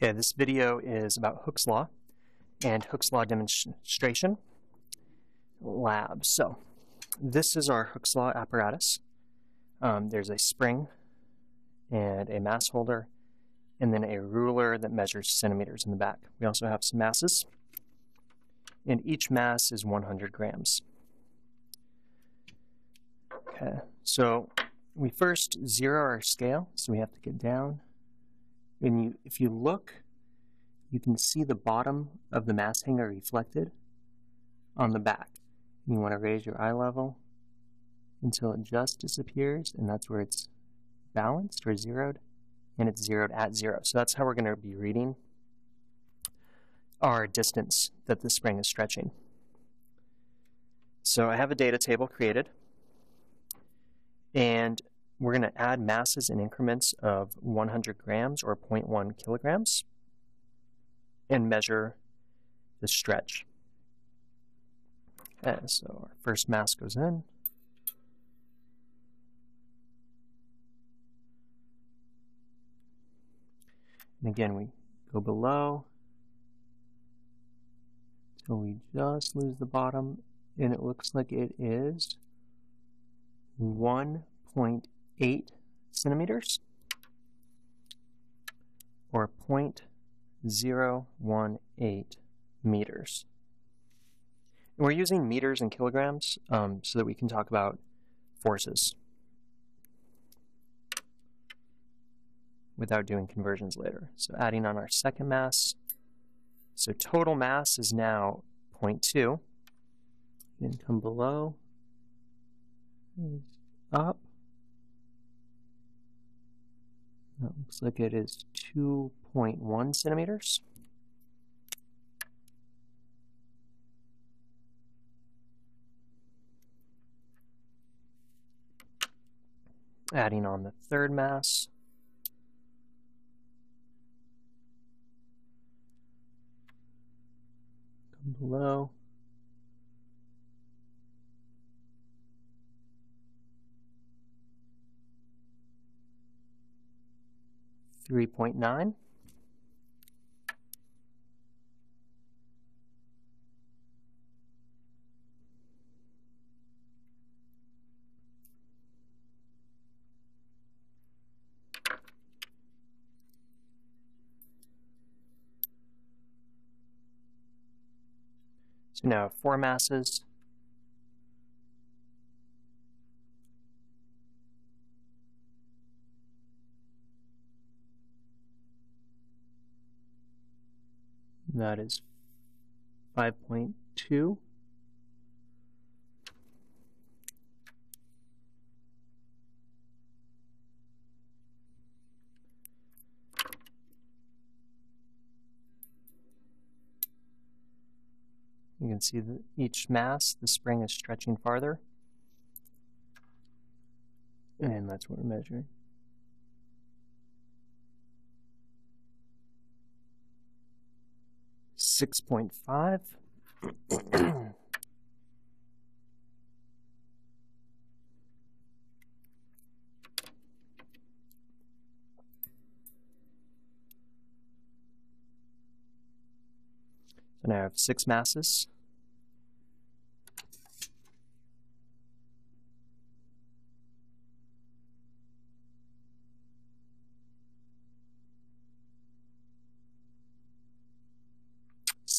Okay, this video is about Hooke's Law and Hooke's Law demonstration lab. So this is our Hooke's Law apparatus. There's a spring and a mass holder and then a ruler that measures centimeters in the back. We also have some masses, and each mass is 100 grams. Okay, so we first zero our scale, so we have to get down. And if you look, you can see the bottom of the mass hanger reflected on the back. You want to raise your eye level until it just disappears, and that's where it's balanced or zeroed, and it's zeroed at 0. So that's how we're going to be reading our distance that the spring is stretching. So I have a data table created, and we're going to add masses in increments of 100 grams or 0.1 kilograms and measure the stretch. Okay, so our first mass goes in. And again, we go below until we just lose the bottom, and it looks like it is 1.8 centimeters or 0.018 meters. And we're using meters and kilograms so that we can talk about forces without doing conversions later. So adding on our second mass. So total mass is now 0.2. Then come below, up. That looks like it is 2.1 centimeters. Adding on the third mass. Come below. .9. So now 4 masses. That is 5.2. You can see that each mass, the spring is stretching farther. And that's what we're measuring. .5. So now I have 6 masses.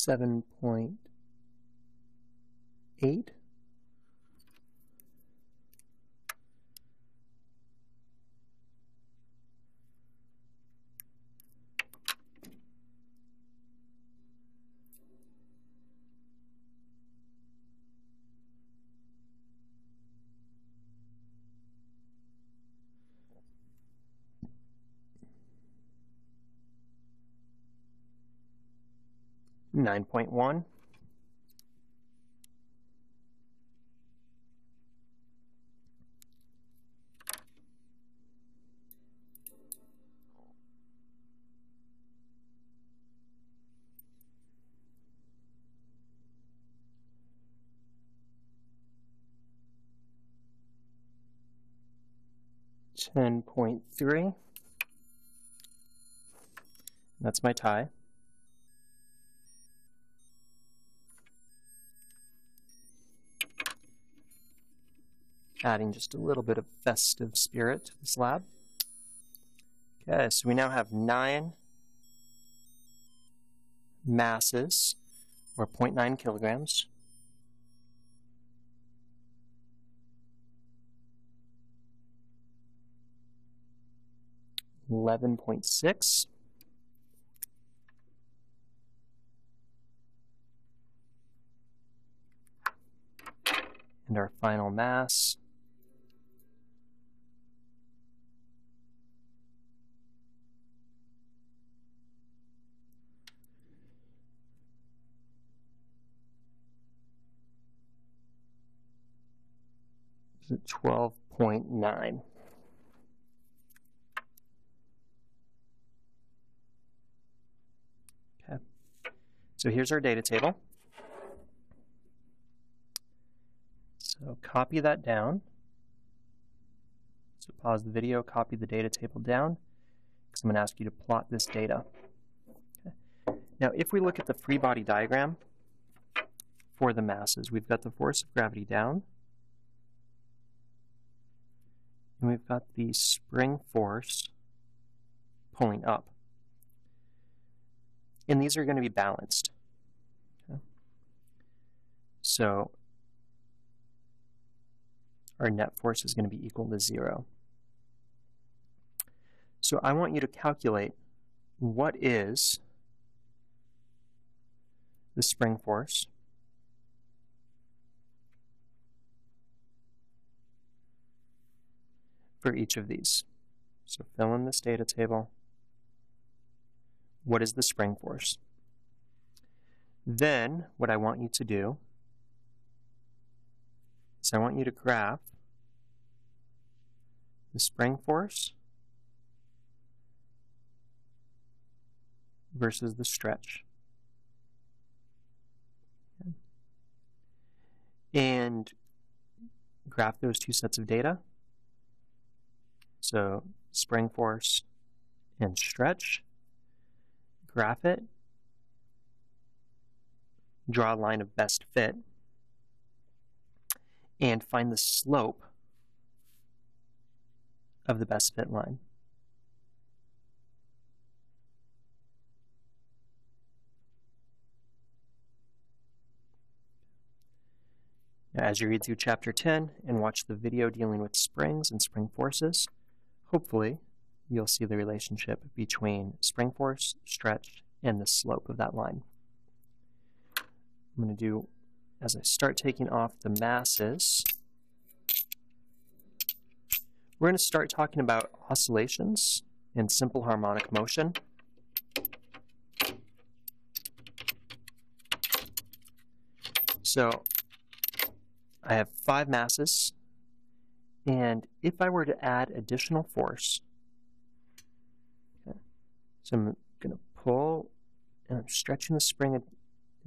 .8. .1. .10.3. That's my tie. Adding just a little bit of festive spirit to this lab. Okay, so we now have 9 masses, or 0.9 kilograms. $11.6. And our final mass, is 12.9. Okay, so here's our data table. So copy that down. So pause the video, copy the data table down, because I'm going to ask you to plot this data. Okay. Now, if we look at the free body diagram for the masses, we've got the force of gravity down, and we've got the spring force pulling up. And these are going to be balanced. Okay. So our net force is going to be equal to 0. So I want you to calculate what is the spring force for each of these. So fill in this data table. What is the spring force? Then what I want you to do is I want you to graph the spring force versus the stretch. Okay. And graph those two sets of data. So spring force and stretch. Graph it. Draw a line of best fit. And find the slope of the best fit line. Now, as you read through Chapter 10 and watch the video dealing with springs and spring forces, hopefully you'll see the relationship between spring force, stretch, and the slope of that line. I'm going to do, as I start taking off the masses, we're going to start talking about oscillations and simple harmonic motion. So I have 5 masses, and if I were to add additional force, okay, so I'm going to pull, and I'm stretching the spring an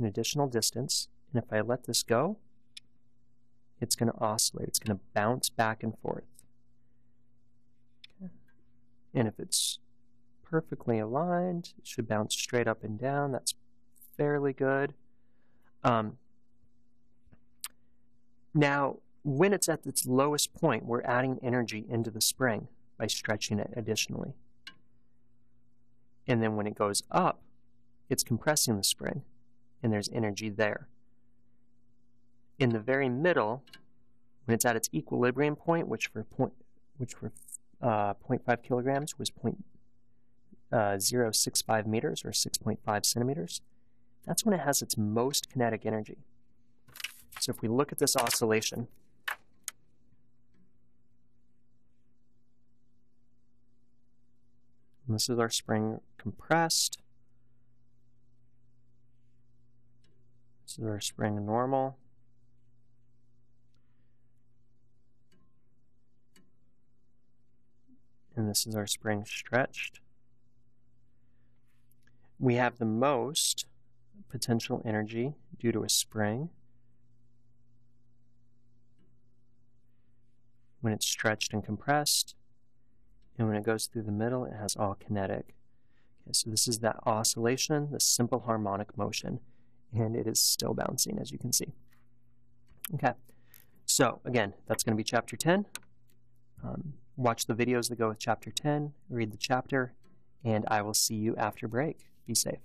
additional distance, and if I let this go, it's going to oscillate. It's going to bounce back and forth. Okay. And if it's perfectly aligned, it should bounce straight up and down. That's fairly good. Now, when it's at its lowest point, we're adding energy into the spring by stretching it additionally. And then when it goes up, it's compressing the spring, and there's energy there. In the very middle, when it's at its equilibrium point, which for 0.5 kilograms was 0.065 meters, or 6.5 centimeters, that's when it has its most kinetic energy. So if we look at this oscillation, and this is our spring compressed, this is our spring normal, and this is our spring stretched. We have the most potential energy due to a spring when it's stretched and compressed, and when it goes through the middle, it has all kinetic. Okay, so this is that oscillation, the simple harmonic motion, and it is still bouncing, as you can see. Okay, so again, that's going to be chapter 10. Watch the videos that go with chapter 10, read the chapter, and I will see you after break. Be safe.